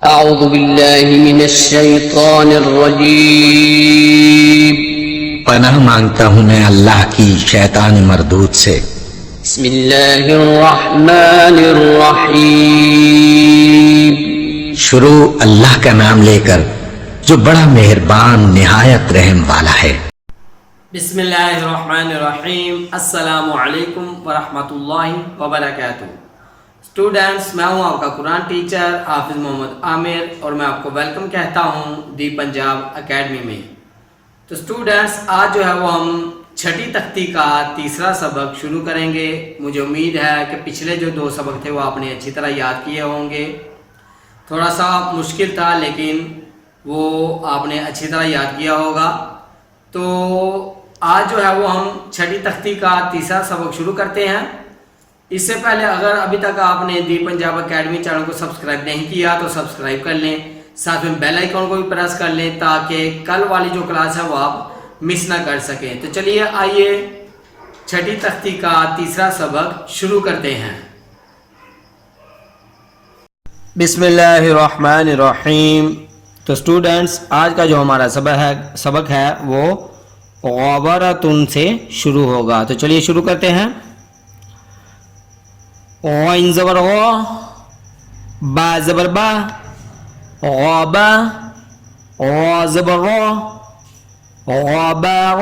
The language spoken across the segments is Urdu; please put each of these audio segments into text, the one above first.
أعوذ بالله من الشيطان الرجيم پناہ مانگتا ہوں میں اللہ کی شیطان مردود سے۔ بسم الله الرحمن الرحيم شروع اللہ کا نام لے کر جو بڑا مہربان نہایت رحم والا ہے۔ بسم اللہ الرحمن الرحیم۔ السلام علیکم ورحمۃ اللہ وبرکاتہ۔ اسٹوڈینٹس، میں ہوں آپ کا قرآن ٹیچر حافظ محمد عامر اور میں آپ کو ویلکم کہتا ہوں دی پنجاب اکیڈمی میں۔ تو اسٹوڈینٹس، آج جو ہے وہ ہم چھٹی تختی کا تیسرا سبق شروع کریں گے۔ مجھے امید ہے کہ پچھلے جو 2 سبق تھے وہ آپ نے اچھی طرح یاد کیے ہوں گے۔ تھوڑا سا مشکل تھا لیکن وہ آپ نے اچھی طرح یاد کیا ہوگا۔ تو آج جو ہے وہ ہم چھٹی تختی کا تیسرا سبق شروع کرتے ہیں۔ اس سے پہلے اگر ابھی تک آپ نے دی پنجاب اکیڈمی چینل کو سبسکرائب نہیں کیا تو سبسکرائب کر لیں، ساتھ میں بیل آئیکن کو بھی پریس کر لیں تاکہ کل والی جو کلاس ہے وہ آپ مس نہ کر سکیں۔ تو چلیے آئیے چھٹی تختی کا تیسرا سبق شروع کرتے ہیں۔ بسم اللہ الرحمن الرحیم۔ تو اسٹوڈنٹس، آج کا جو ہمارا سبق ہے وہ غبرتن سے شروع ہوگا۔ تو چلیے شروع کرتے ہیں۔ غین زبر غ، با زبر با، غابا، غا زبر غ، غبار،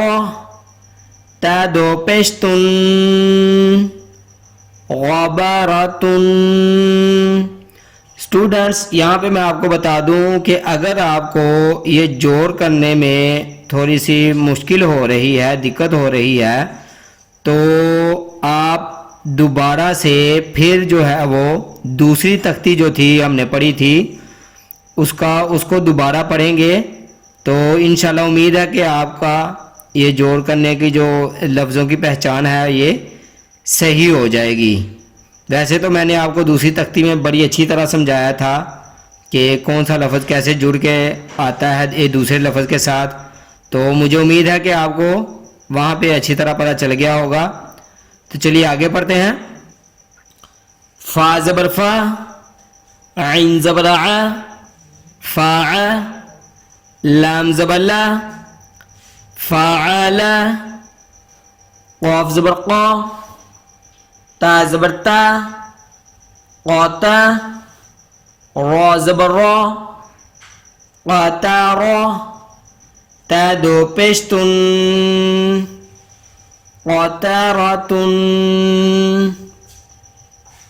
تا دو پیش تن، غبرتن۔ اسٹوڈنٹس، یہاں پہ میں آپ کو بتا دوں کہ اگر آپ کو یہ جوڑ کرنے میں تھوڑی سی مشکل ہو رہی ہے، دقت ہو رہی ہے، تو آپ دوبارہ سے پھر جو ہے وہ دوسری تختی جو تھی ہم نے پڑھی تھی اس کو دوبارہ پڑھیں گے تو انشاءاللہ امید ہے کہ آپ کا یہ جوڑ کرنے کی جو لفظوں کی پہچان ہے یہ صحیح ہو جائے گی۔ ویسے تو میں نے آپ کو دوسری تختی میں بڑی اچھی طرح سمجھایا تھا کہ کون سا لفظ کیسے جڑ کے آتا ہے ایک دوسرے لفظ کے ساتھ، تو مجھے امید ہے کہ آپ کو وہاں پہ اچھی طرح پتہ چل گیا ہوگا۔ تو چلیے آگے پڑھتے ہیں۔ فا زبر فا، عین زبر ع، فاع، لام زبر لا، فاعل، قاف زبر قا، تا زبر تا، قاتا، را زبر را، قاتارا، تا دو پیشتن، قاتارتن،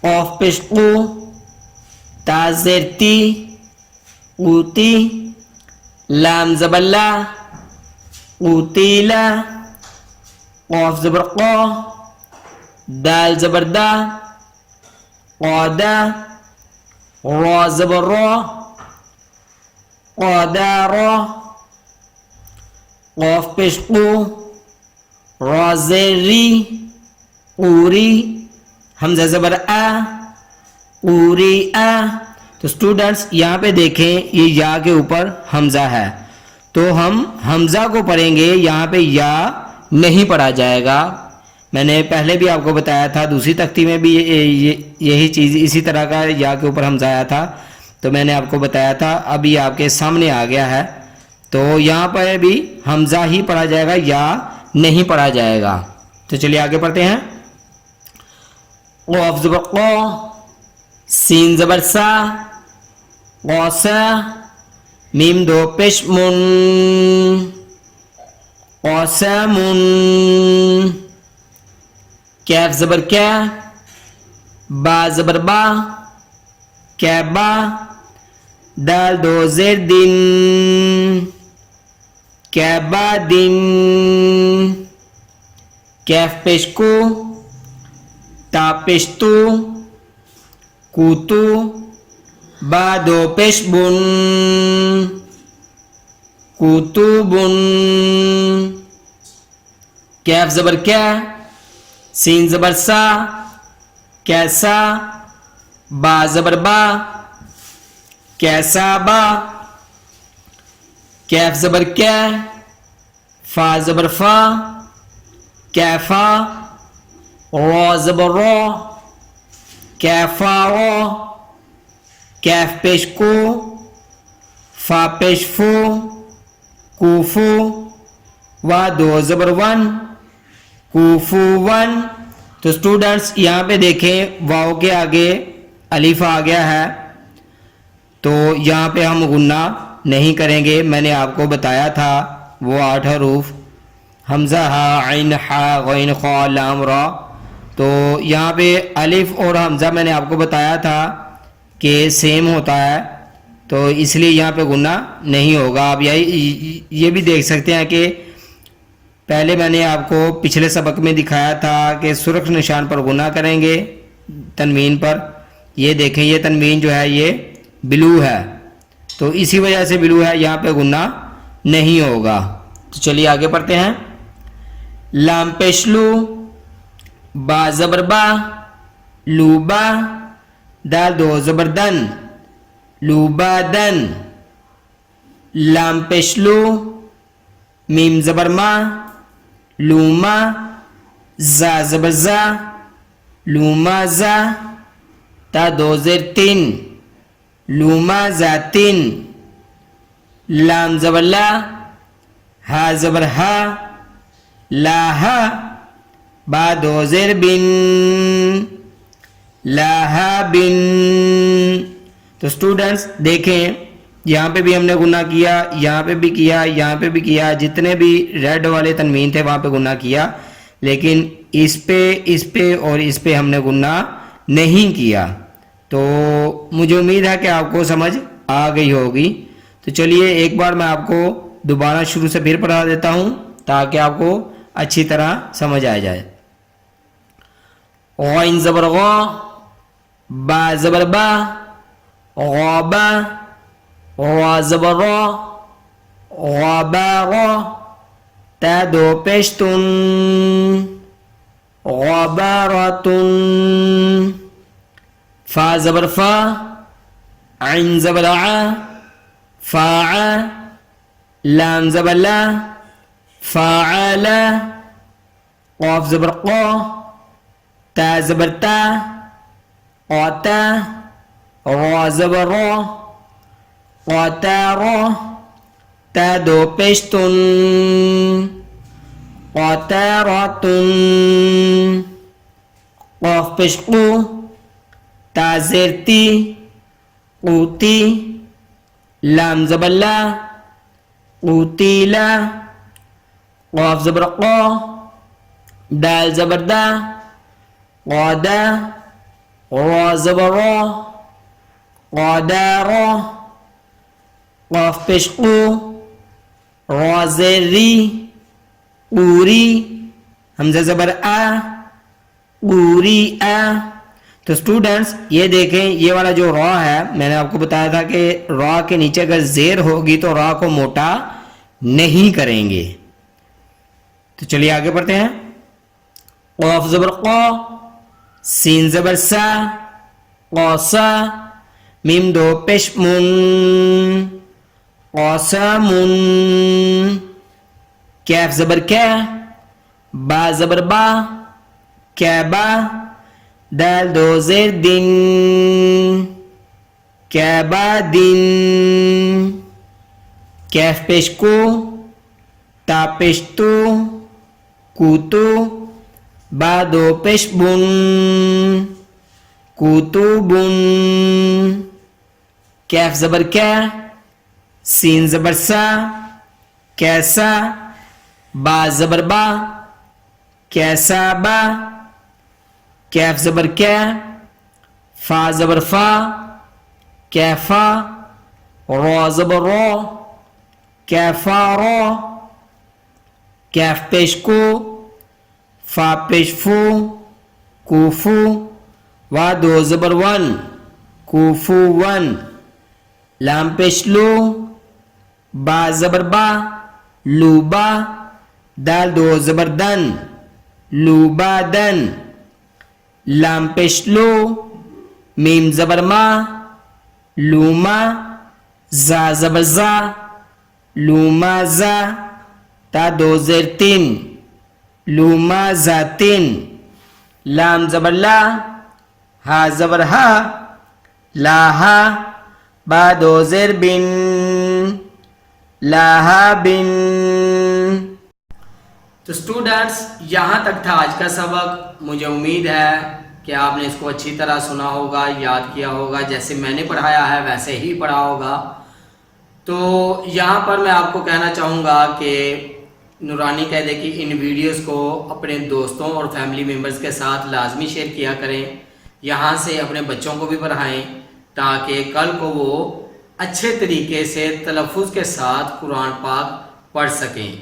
قاف پیش قو، تا زیر تی، قوتی، لام زبر لا، قوتیلا، قاف زبر قا، دال زبر دا، قادا، را زبر را، قادارا، قاف پیش قو، را زیر ری، قوری، حمزہ زبر آ، قوری آ۔ تو اسٹوڈنٹس یہاں پہ دیکھیں یہ یا کے اوپر حمزہ ہے تو ہم حمزہ کو پڑھیں گے، یہاں پہ یا نہیں پڑھا جائے گا۔ میں نے پہلے بھی آپ کو بتایا تھا، دوسری تختی میں بھی یہی چیز اسی طرح کا یا کے اوپر حمزہ آیا تھا تو میں نے آپ کو بتایا تھا، اب یہ آپ کے سامنے آ گیا ہے۔ تو یہاں پر بھی حمزہ ہی پڑھا جائے گا، یا نہیں پڑھا جائے گا۔ تو چلیے آگے پڑھتے ہیں۔ قاف زبر قا، سین زبر سا، قاسا، میم دو پیش من، قاسمن، کیف زبر کیا، با زبر با، کیبا، دال دو زیر دن، کیبا دن، کیف پیش کو، تا پیش تو، کوتو، با دو پیش بن، کوتوبن، کیف زبر کیا، سین زبر سا، کیسا، با زبر با، کیسا با، کیف زبر کیا، فا زبر فا، کیفا، را زبر را، کیفارا، کیف پیش کو، فا پیش فو کوفو وا دو زبر ون کوفو ون. تو اسٹوڈنٹس یہاں پہ دیکھیں واؤ کے آگے الف آ گیا ہے تو یہاں پہ ہم غنہ نہیں کریں گے. میں نے آپ کو بتایا تھا وہ 8 حروف حمزہ ہا عین ہا غین خا لام را. تو یہاں پہ الف اور حمزہ میں نے آپ کو بتایا تھا کہ سیم ہوتا ہے تو اس لیے یہاں پہ غنہ نہیں ہوگا. آپ یہ بھی دیکھ سکتے ہیں کہ پہلے میں نے آپ کو پچھلے سبق میں دکھایا تھا کہ سرخ نشان پر غنہ کریں گے تنوین پر. یہ دیکھیں یہ تنوین جو ہے یہ بلو ہے تو اسی وجہ سے بلو ہے, یہاں پہ غنہ نہیں ہوگا. تو چلیے آگے پڑھتے ہیں. لام پیش لو با زبر با لوبا دال دو زبر دن لوبا دن. لام پیش لو میم زبر ما لوما زا زبر زا لوما زا تا دو زیر تین لوما زا تین. لام زبر لا ہا زبر ہا لا ہا با دو زیر بن لا ہا بن. تو اسٹوڈنٹس دیکھیں یہاں پہ بھی ہم نے غنہ کیا, یہاں پہ بھی کیا, یہاں پہ بھی کیا, جتنے بھی ریڈ والے تنوین تھے وہاں پہ غنہ کیا, لیکن اس پہ اور اس پہ ہم نے غنہ نہیں کیا. تو مجھے امید ہے کہ آپ کو سمجھ آ گئی ہوگی. تو چلیے ایک بار میں آپ کو دوبارہ شروع سے پھر پڑھا دیتا ہوں تاکہ آپ کو اچھی طرح سمجھ آ جائے. غین زبر غا با زبر با غابا غا زبر را غابا تا دو پیش تن غبارتن. فا زبر فا عین زبر ع فاع لام زبر لا فاعل قاف زبر قا تا زبر تا قاتا را زبر را قاتارا تا دو پیشتن قاتاراتن. قاف پیش قو تا زیرتی قوتی لام زبر لا قوتیلا. قاف زبر قا دال زبر دا قادا را زبر را قادارا. قاف پیش قو را زیر ری قوری حمزہ زبر آ قوری آ. تو اسٹوڈنٹس یہ دیکھیں یہ والا جو را ہے میں نے آپ کو بتایا تھا کہ را کے نیچے اگر زیر ہوگی تو را کو موٹا نہیں کریں گے. تو چلیے آگے پڑھتے ہیں. قاف زبر قا سین زبر سا قاسا میم دو پیش من قاسمن. کیف زبر کیا با زبر با کعبہ دال دو زیر دن کعبہ دن. کیف پیش کو تا پیش تو کوتو با دو پیش بن کوتوبن. کیف زبر کیا سین زبر سا کیسا با زبر با کیسا با. کیف زبر کیا فا زبر فا کیفا را زبر را کیفا را. کیف پیش کو فا پیش فو کوفو وا دو زبر ون کوفو ون. لام پیش لو با زبر با لوبا دال دو زبر دن لوبا دن. لام پیش لو میم زبر ما لوما زا زبر زا لوما زا تا دو زیر تین لوما زا تین. لام زبر لا ہا زبر ہا لا ہا با دو زیر بن لہب. تو اسٹوڈنٹس یہاں تک تھا آج کا سبق. مجھے امید ہے کہ آپ نے اس کو اچھی طرح سنا ہوگا, یاد کیا ہوگا, جیسے میں نے پڑھایا ہے ویسے ہی پڑھا ہوگا. تو یہاں پر میں آپ کو کہنا چاہوں گا کہ نورانی قاعدے کی ان ویڈیوز کو اپنے دوستوں اور فیملی ممبرز کے ساتھ لازمی شیئر کیا کریں. یہاں سے اپنے بچوں کو بھی پڑھائیں تاکہ کل کو وہ اچھے طریقے سے تلفظ کے ساتھ قرآن پاک پڑھ سکیں.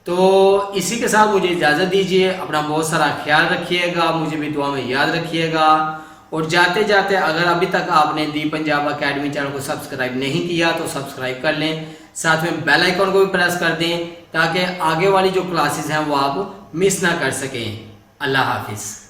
تو اسی کے ساتھ مجھے اجازت دیجیے. اپنا بہت سارا خیال رکھیے گا, مجھے بھی دعا میں یاد رکھیے گا. اور جاتے جاتے اگر ابھی تک آپ نے دی پنجاب اکیڈمی چینل کو سبسکرائب نہیں کیا تو سبسکرائب کر لیں, ساتھ میں بیل آئیکن کو بھی پریس کر دیں تاکہ آگے والی جو کلاسز ہیں وہ آپ مس نہ کر سکیں. اللہ حافظ.